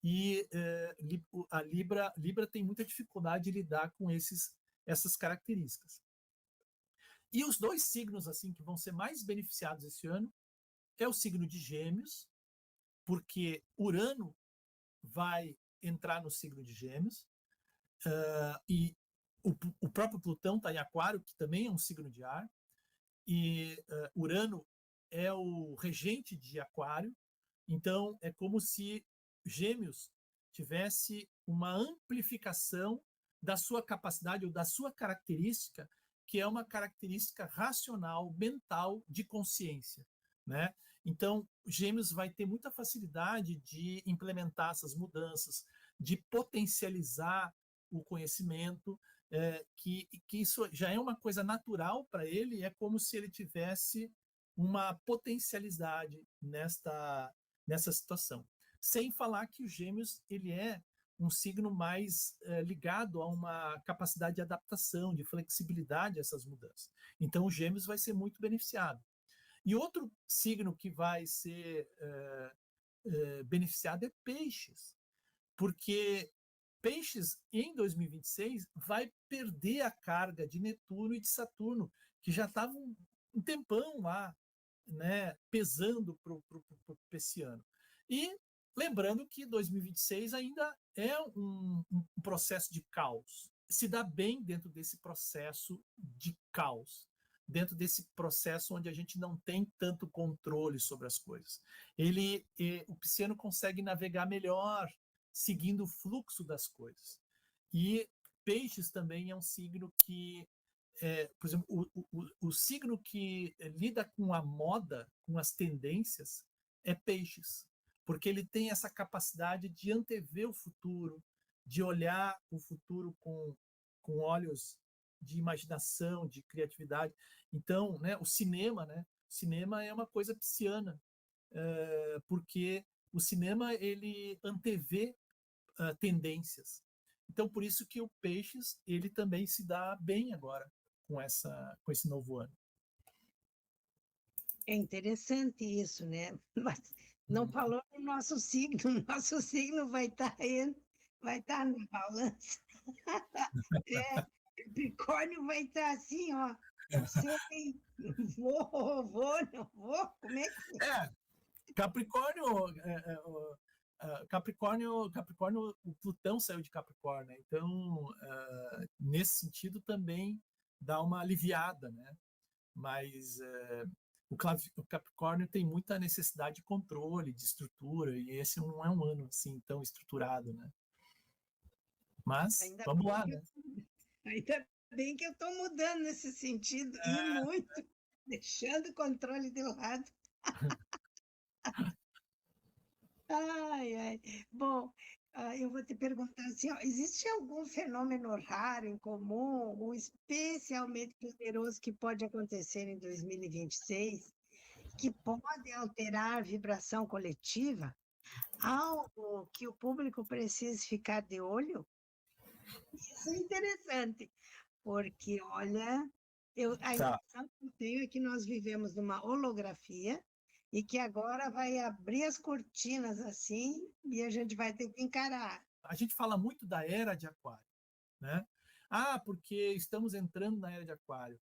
e a Libra tem muita dificuldade de lidar com essas características. E os dois signos assim que vão ser mais beneficiados esse ano é o signo de Gêmeos, porque Urano vai entrar no signo de Gêmeos, e o próprio Plutão está em Aquário, que também é um signo de ar, e Urano é o regente de Aquário, então é como se Gêmeos tivesse uma amplificação da sua capacidade ou da sua característica, que é uma característica racional, mental, de consciência, né? Então, Gêmeos vai ter muita facilidade de implementar essas mudanças, de potencializar o conhecimento, que isso já é uma coisa natural para ele, é como se ele tivesse uma potencialidade nessa situação. Sem falar que o Gêmeos ele é um signo mais ligado a uma capacidade de adaptação, de flexibilidade a essas mudanças. Então, o Gêmeos vai ser muito beneficiado. E outro signo que vai ser beneficiado é Peixes, porque Peixes, em 2026, vai perder a carga de Netuno e de Saturno, que já estavam um tempão lá, né, pesando para esse ano. E lembrando que 2026 ainda é um processo de caos. Se dá bem dentro desse processo de caos, dentro desse processo onde a gente não tem tanto controle sobre as coisas. O pisciano consegue navegar melhor, seguindo o fluxo das coisas. E Peixes também é um signo que, por exemplo, o signo que lida com a moda, com as tendências, é Peixes, porque ele tem essa capacidade de antever o futuro, de olhar o futuro com olhos de imaginação, de criatividade. Então, né, o cinema é uma coisa pisciana, porque o cinema ele antevê tendências. Então, por isso que o Peixes ele também se dá bem agora com esse novo ano. É interessante isso, né? Mas não falou do nosso signo. O nosso signo vai estar na balança. Capricórnio vai estar assim, ó. Não sei, vou, não vou. Como é que Capricórnio, Capricórnio, o Plutão saiu de Capricórnio, né? Então nesse sentido também dá uma aliviada, né? Mas o Capricórnio tem muita necessidade de controle, de estrutura, e esse não é um ano assim tão estruturado, né? Mas ainda vamos bem lá, que né? ainda bem que eu estou mudando nesse sentido, e muito, deixando o controle de lado. Ai, ai. Bom, eu vou te perguntar assim, ó, existe algum fenômeno raro, incomum, ou especialmente poderoso que pode acontecer em 2026, que pode alterar a vibração coletiva? Algo que o público precise ficar de olho? Isso é interessante, porque, olha, a Tá. impressão que eu tenho é que nós vivemos numa holografia e que agora vai abrir as cortinas assim e a gente vai ter que encarar. A gente fala muito da era de Aquário, né? Ah, porque estamos entrando na era de Aquário.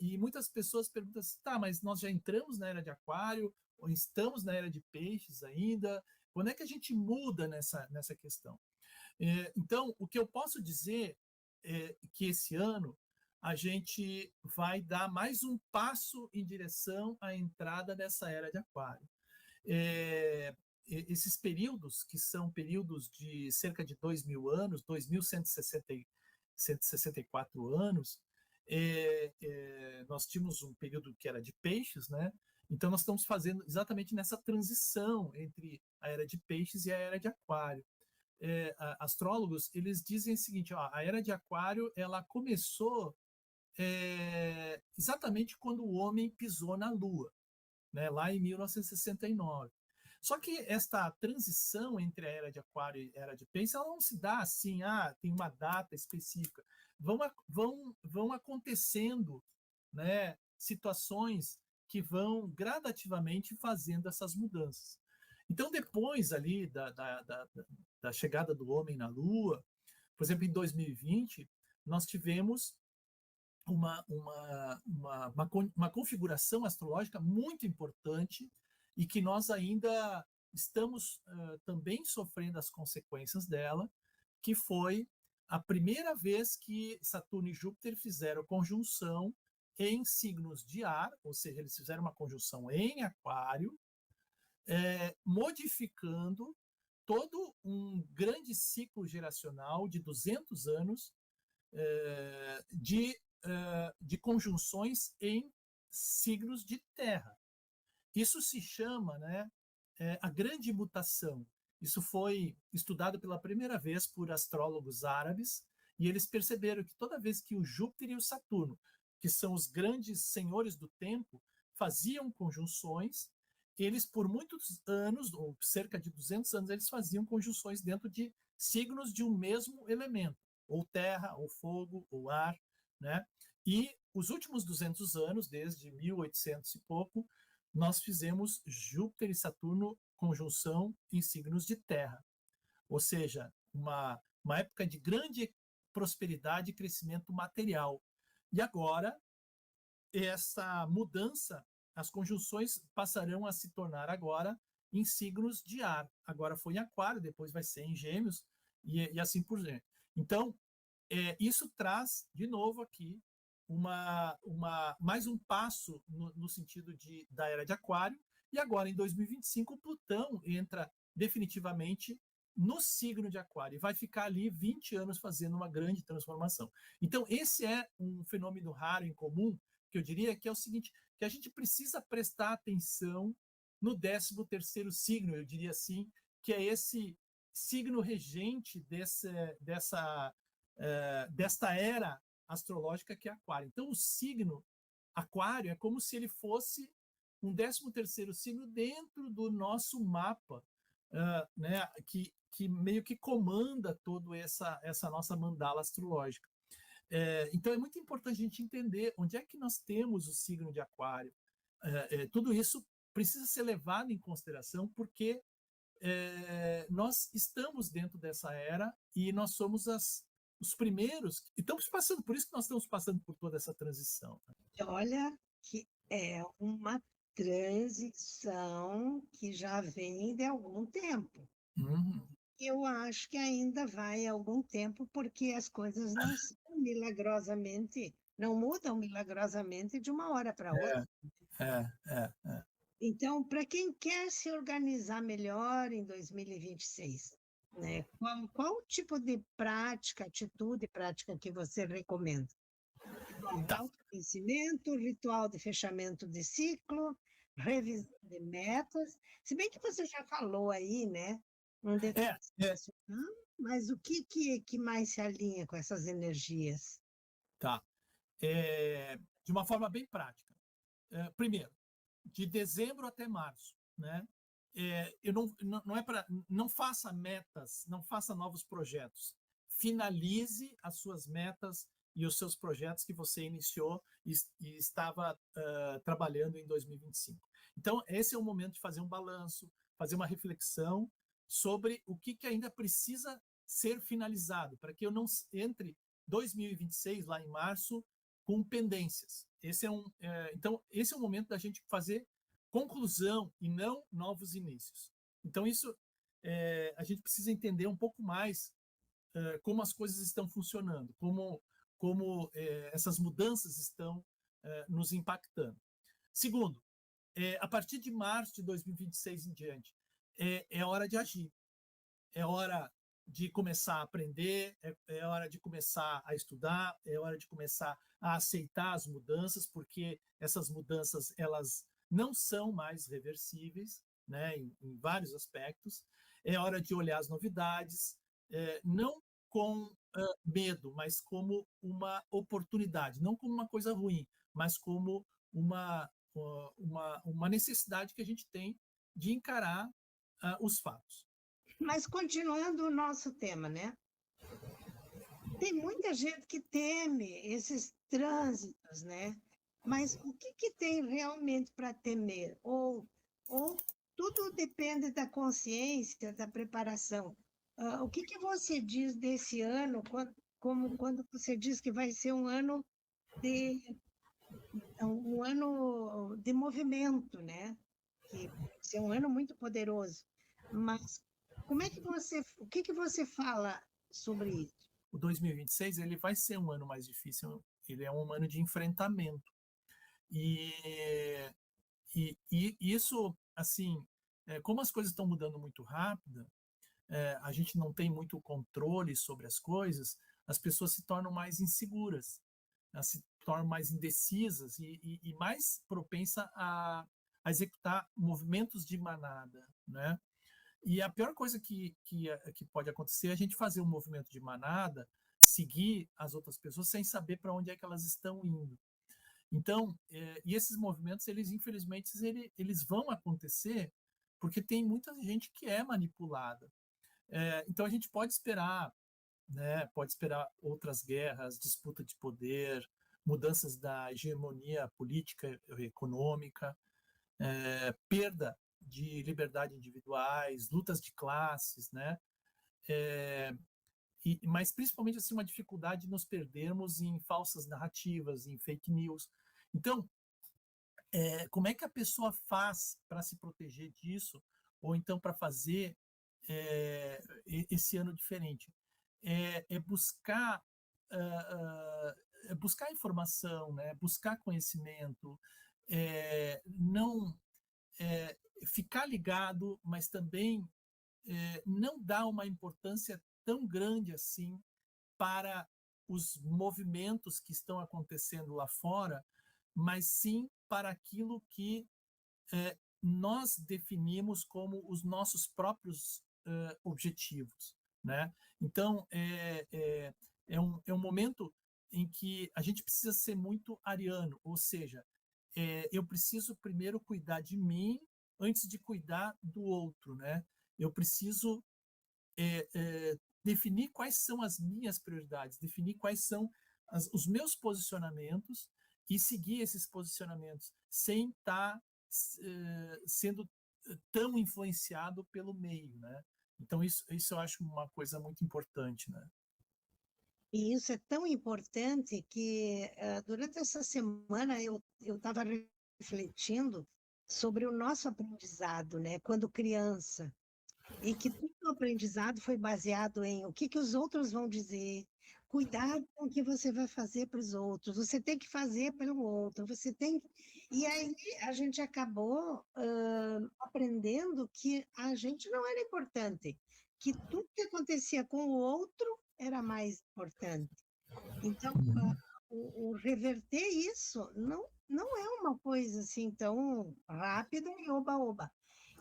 E muitas pessoas perguntam assim, tá, mas nós já entramos na era de Aquário, ou estamos na era de Peixes ainda? Quando é que a gente muda nessa questão? Então, o que eu posso dizer é que esse ano a gente vai dar mais um passo em direção à entrada dessa era de Aquário. Esses períodos, que são períodos de cerca de 2.000 anos, 2.164 anos, nós tínhamos um período que era de Peixes, né? Então, nós estamos fazendo exatamente nessa transição entre a era de Peixes e a era de Aquário. Astrólogos eles dizem o seguinte: ó, a era de Aquário ela começou exatamente quando o homem pisou na Lua, né, lá em 1969. Só que esta transição entre a era de Aquário e a era de Peixes ela não se dá assim, tem uma data específica. Vão acontecendo, né, situações que vão gradativamente fazendo essas mudanças. Então, depois ali da chegada do homem na Lua, por exemplo, em 2020, nós tivemos uma configuração astrológica muito importante e que nós ainda estamos também sofrendo as consequências dela, que foi a primeira vez que Saturno e Júpiter fizeram conjunção em signos de ar, ou seja, eles fizeram uma conjunção em Aquário, modificando todo um grande ciclo geracional de 200 anos de conjunções em signos de terra. Isso se chama, né, a grande mutação. Isso foi estudado pela primeira vez por astrólogos árabes, e eles perceberam que toda vez que o Júpiter e o Saturno, que são os grandes senhores do tempo, faziam conjunções, eles por muitos anos, ou cerca de 200 anos, eles faziam conjunções dentro de signos de um mesmo elemento, ou terra, ou fogo, ou ar, né? E os últimos 200 anos, desde 1800 e pouco, nós fizemos Júpiter e Saturno conjunção em signos de terra. Ou seja, uma época de grande prosperidade e crescimento material. E agora, essa mudança, as conjunções passarão a se tornar agora em signos de ar. Agora foi em Aquário, depois vai ser em Gêmeos, e assim por diante. Então, isso traz, de novo aqui, mais um passo no sentido da era de Aquário, e agora, em 2025, o Plutão entra definitivamente no signo de Aquário e vai ficar ali 20 anos fazendo uma grande transformação. Então, esse é um fenômeno raro, incomum, que eu diria que é o seguinte, que a gente precisa prestar atenção no 13º signo, eu diria assim, que é esse signo regente desta era astrológica que é Aquário. Então, o signo Aquário é como se ele fosse um 13º signo dentro do nosso mapa, né, que meio que comanda toda essa nossa mandala astrológica. Então, é muito importante a gente entender onde é que nós temos o signo de Aquário. Tudo isso precisa ser levado em consideração, porque nós estamos dentro dessa era e nós somos os primeiros, e estamos passando, por isso que nós estamos passando por toda essa transição. Olha que é uma transição que já vem de algum tempo. Uhum. Eu acho que ainda vai algum tempo, porque as coisas não são milagrosamente, não mudam milagrosamente de uma hora para outra. É. Então, para quem quer se organizar melhor em 2026, né, qual tipo de atitude prática que você recomenda? Tá. Autoconhecimento, ritual de fechamento de ciclo, revisão de metas. Se bem que você já falou aí, né? Um detalhe sensacional, mas o que mais se alinha com essas energias? Tá. De uma forma bem prática. Primeiro, de dezembro até março, né? Eu não é para, não faça metas, não faça novos projetos. Finalize as suas metas e os seus projetos que você iniciou e estava trabalhando em 2025. Então, esse é o momento de fazer um balanço, fazer uma reflexão sobre o que ainda precisa ser finalizado, para que eu não entre 2026, lá em março, com pendências. Então, esse é o momento da gente fazer conclusão e não novos inícios. Então, isso a gente precisa entender um pouco mais como as coisas estão funcionando, como essas mudanças estão nos impactando. Segundo, a partir de março de 2026 em diante, é hora de agir, é hora de começar a aprender, é hora de começar a estudar, é hora de começar a aceitar as mudanças, porque essas mudanças elas não são mais reversíveis, né, em vários aspectos. É hora de olhar as novidades, não com medo, mas como uma oportunidade, não como uma coisa ruim, mas como uma necessidade que a gente tem de encarar os fatos. Mas continuando o nosso tema, né? Tem muita gente que teme esses trânsitos, né? Mas o que tem realmente para temer? Ou tudo depende da consciência, da preparação. O que você diz desse ano, quando você diz que vai ser um ano de um ano de movimento, né? Que pode ser um ano muito poderoso. Mas como é que o que que você fala sobre isso? O 2026 ele vai ser um ano mais difícil, ele é um ano de enfrentamento. E, e isso, assim, como as coisas estão mudando muito rápido, a gente não tem muito controle sobre as coisas, as pessoas se tornam mais inseguras, elas se tornam mais indecisas e mais propensa a executar movimentos de manada, né? E a pior coisa que pode acontecer é a gente fazer um movimento de manada, seguir as outras pessoas sem saber para onde é que elas estão indo. Então, e esses movimentos, eles infelizmente, eles vão acontecer porque tem muita gente que é manipulada. Então a gente pode esperar, né? Pode esperar outras guerras, disputa de poder, mudanças da hegemonia política e econômica, perda de liberdade individuais, lutas de classes, né? Mas principalmente assim uma dificuldade de nos perdermos em falsas narrativas, em fake news. Então, como é que a pessoa faz para se proteger disso, ou então para fazer esse ano diferente? É buscar buscar informação, né? Buscar conhecimento, não ficar ligado, mas também não dar uma importância tão grande assim para os movimentos que estão acontecendo lá fora, mas sim para aquilo que nós definimos como os nossos próprios objetivos, né? Então é um momento em que a gente precisa ser muito ariano, ou seja, eu preciso primeiro cuidar de mim antes de cuidar do outro, né? Eu preciso definir quais são as minhas prioridades, definir quais são os meus posicionamentos e seguir esses posicionamentos sem estar sendo tão influenciado pelo meio, né? Então isso eu acho uma coisa muito importante, né? E isso é tão importante que durante essa semana eu estava refletindo sobre o nosso aprendizado, né, quando criança, e que todo o aprendizado foi baseado em o que que os outros vão dizer, cuidado com o que você vai fazer para os outros, você tem que fazer pelo outro, você tem. E aí a gente acabou aprendendo que a gente não era importante, que tudo que acontecia com o outro era mais importante. Então, o reverter isso não é uma coisa assim tão rápida e oba-oba.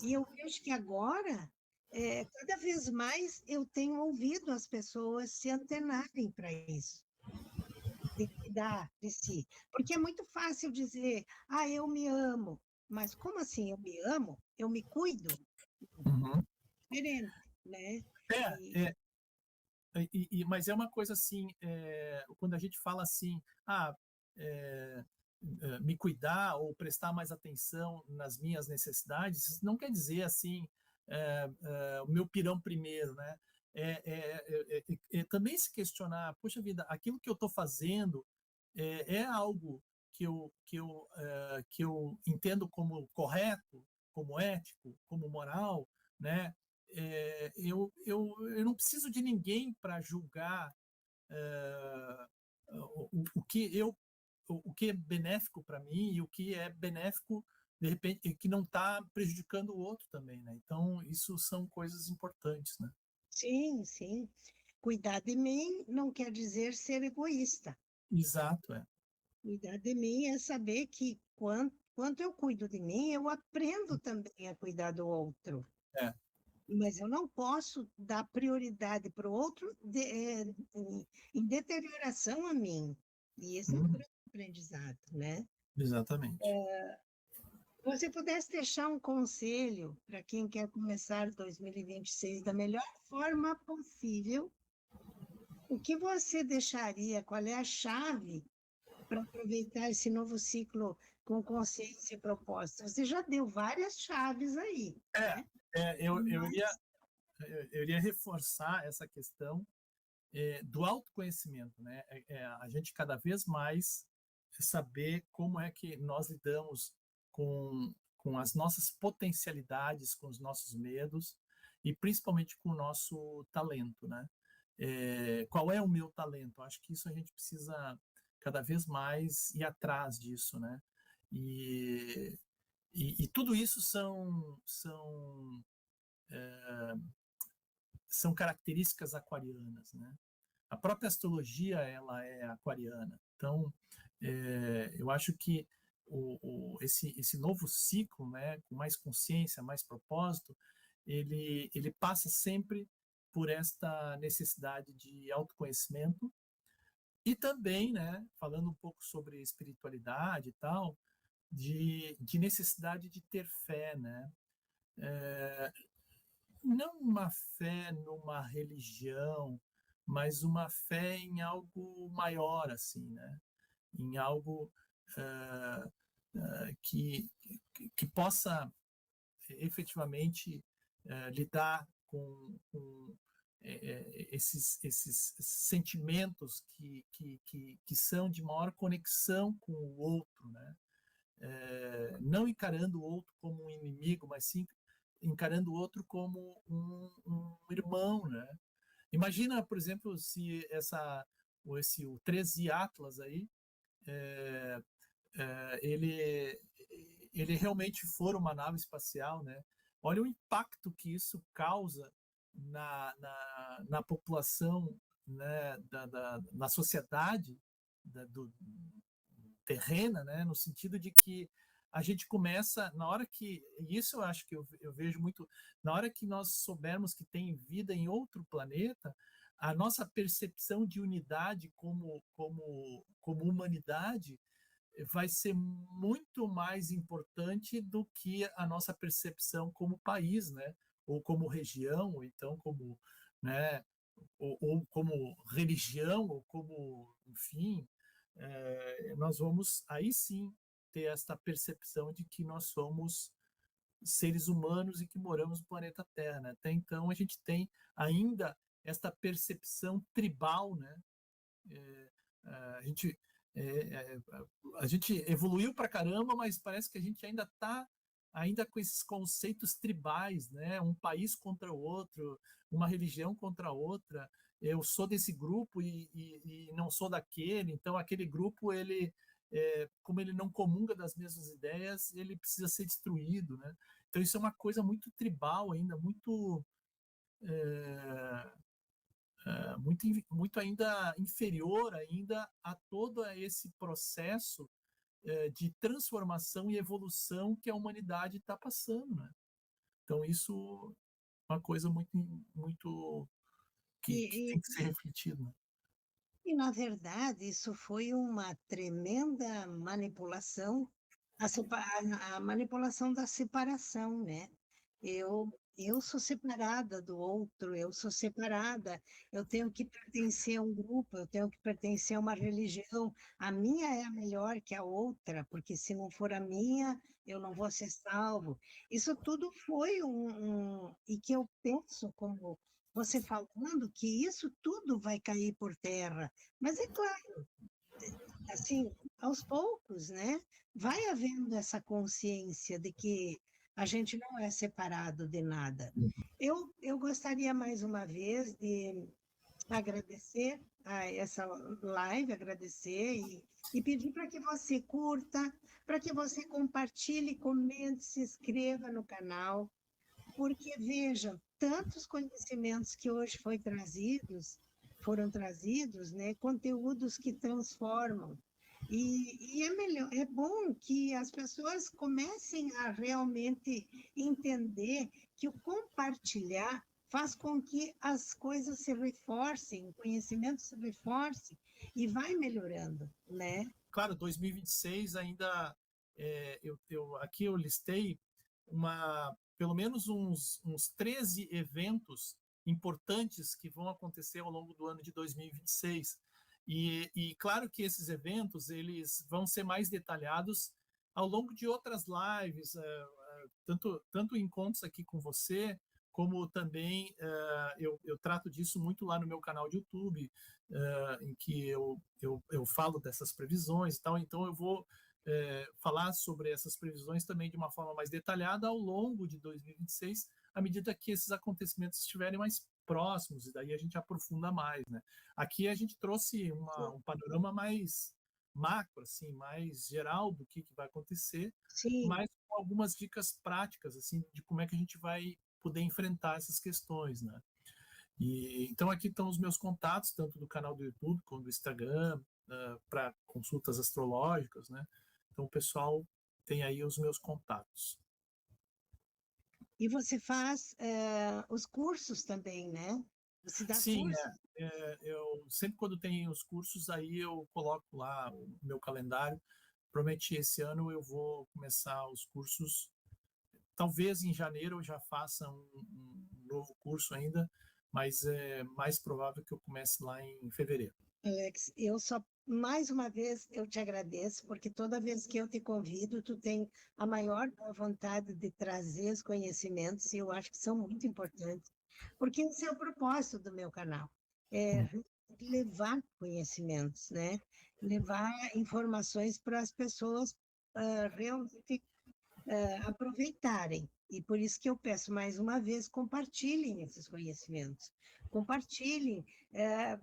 E eu vejo que agora, cada vez mais, eu tenho ouvido as pessoas se antenarem para isso, de cuidar de si. Porque é muito fácil dizer, ah, eu me amo. Mas como assim eu me amo? Eu me cuido? Uhum. Diferente, né? É, E, é, mas é uma coisa assim, quando a gente fala assim, é, me cuidar ou prestar mais atenção nas minhas necessidades, não quer dizer assim, o meu pirão primeiro, né? Também se questionar, poxa vida, aquilo que eu estou fazendo é algo que eu entendo como correto, como ético, como moral, né? Eu não preciso de ninguém para julgar é, o que o que é benéfico para mim e o que é benéfico de repente e que não está prejudicando o outro também, né? Então isso são coisas importantes, né? sim, sim. Cuidar de mim não quer dizer ser egoísta. Exato, é. Cuidar de mim é saber que quanto eu cuido de mim, eu aprendo também a cuidar do outro. É. Mas eu não posso dar prioridade para o outro em deterioração a mim. E esse é um Uhum. grande aprendizado, né? Exatamente. Se você pudesse deixar um conselho para quem quer começar 2026 da melhor forma possível, o que você deixaria? Qual é a chave para aproveitar esse novo ciclo com consciência e propósito? Você já deu várias chaves aí, É, né? eu Mas iria reforçar essa questão do autoconhecimento, né? A gente cada vez mais saber como é que nós lidamos com as nossas potencialidades, com os nossos medos e principalmente com o nosso talento, né? Qual é o meu talento? Acho que isso a gente precisa cada vez mais ir atrás disso, né? E, e tudo isso são características aquarianas, né? A própria astrologia ela é aquariana. Então, eu acho que esse novo ciclo, né, com mais consciência, mais propósito, ele passa sempre por esta necessidade de autoconhecimento e também, né, falando um pouco sobre espiritualidade e tal, de necessidade de ter fé, né? É, não uma fé numa religião, mas uma fé em algo maior, assim, né? Em algo uh, que possa efetivamente lidar com esses sentimentos que são de maior conexão com o outro, né? Não encarando o outro como um inimigo, mas sim encarando o outro como um irmão, né? Imagina, por exemplo, se o 13 Atlas aí, é, ele realmente for uma nave espacial, né? Olha o impacto que isso causa na população, né? Na sociedade terrena, né? No sentido de que a gente começa, na hora que, isso eu acho que eu vejo muito, na hora que nós soubermos que tem vida em outro planeta, a nossa percepção de unidade como humanidade vai ser muito mais importante do que a nossa percepção como país, né? Ou como região, ou então como, né? Ou como religião, ou como, enfim, nós vamos aí sim ter esta percepção de que nós somos seres humanos e que moramos no planeta Terra, né? Até então a gente tem ainda esta percepção tribal, né? É, a gente é, a gente evoluiu para caramba, mas parece que a gente ainda está ainda com esses conceitos tribais, né? Um país contra o outro, uma religião contra a outra. Eu sou desse grupo e não sou daquele. Então aquele grupo como ele não comunga das mesmas ideias, ele precisa ser destruído, né? Então isso é uma coisa muito tribal ainda, é, muito ainda inferior ainda a todo esse processo de transformação e evolução que a humanidade está passando, né? Então isso é uma coisa muito que E, tem que ser refletido, né? na verdade, isso foi uma tremenda manipulação, a manipulação da separação, né? Eu sou separada do outro, eu sou separada, eu tenho que pertencer a um grupo, eu tenho que pertencer a uma religião. A minha é a melhor que a outra, porque se não for a minha, eu não vou ser salvo. Isso tudo foi e que eu penso como você falando que isso tudo vai cair por terra. Mas é claro, assim, aos poucos, né? Vai havendo essa consciência de que a gente não é separado de nada. Eu gostaria mais uma vez de agradecer a essa live, agradecer e pedir para que você curta, para que você compartilhe, comente, se inscreva no canal, porque vejam, tantos conhecimentos que hoje foram trazidos, né, conteúdos que transformam. E é melhor, é bom que as pessoas comecem a realmente entender que o compartilhar faz com que as coisas se reforcem, o conhecimento se reforce e vai melhorando, né? Claro, 2026 ainda aqui eu listei pelo menos uns 13 eventos importantes que vão acontecer ao longo do ano de 2026. E claro que esses eventos eles vão ser mais detalhados ao longo de outras lives, tanto encontros aqui com você, como também eu trato disso muito lá no meu canal de YouTube, em que eu falo dessas previsões e tal, então eu vou falar sobre essas previsões também de uma forma mais detalhada ao longo de 2026, à medida que esses acontecimentos estiverem mais próximos, e daí a gente aprofunda mais, né? Aqui a gente trouxe um panorama mais macro, assim, mais geral do que vai acontecer, Sim, mas com algumas dicas práticas, assim, de como é que a gente vai poder enfrentar essas questões, né? E então aqui estão os meus contatos, tanto do canal do YouTube como do Instagram, para consultas astrológicas, né? Então o pessoal tem aí os meus contatos. e você faz os cursos também, né? Você dá Sim, curso. eu sempre quando tem os cursos aí eu coloco lá o meu calendário. Prometi esse ano eu vou começar os cursos. Talvez em janeiro eu já faça um novo curso ainda, mas é mais provável que eu comece lá em fevereiro. Alex, mais uma vez, eu te agradeço, porque toda vez que eu te convido, tu tem a maior boa vontade de trazer os conhecimentos, e eu acho que são muito importantes, porque esse é o propósito do meu canal, é Hum. levar conhecimentos, né? Levar informações para as pessoas realmente aproveitarem. E por isso que eu peço mais uma vez, compartilhem esses conhecimentos. Compartilhem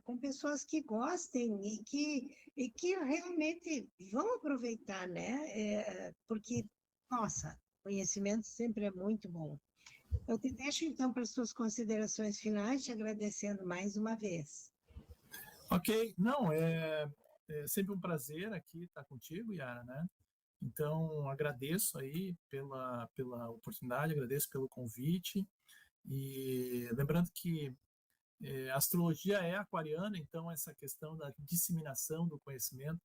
com pessoas que gostem e que realmente vão aproveitar, né? Porque, nossa, conhecimento sempre é muito bom. Eu te deixo então para as suas considerações finais, te agradecendo mais uma vez. Ok, não, é sempre um prazer aqui estar contigo, Yara, né? Então, agradeço aí pela oportunidade, agradeço pelo convite. E lembrando que a astrologia é aquariana, então essa questão da disseminação do conhecimento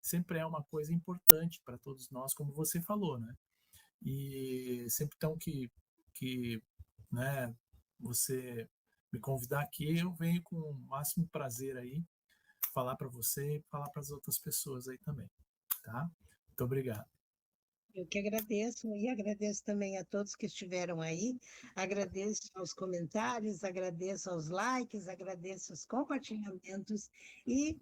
sempre é uma coisa importante para todos nós, como você falou, né? E sempre então que né, você me convidar aqui, eu venho com o máximo prazer aí falar para você e falar para as outras pessoas aí também, tá? Muito obrigado. Eu que agradeço e agradeço também a todos que estiveram aí. Agradeço aos comentários, agradeço aos likes, agradeço aos compartilhamentos e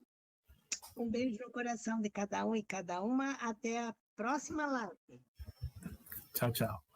um beijo no coração de cada um e cada uma. Até a próxima live. Tchau, tchau.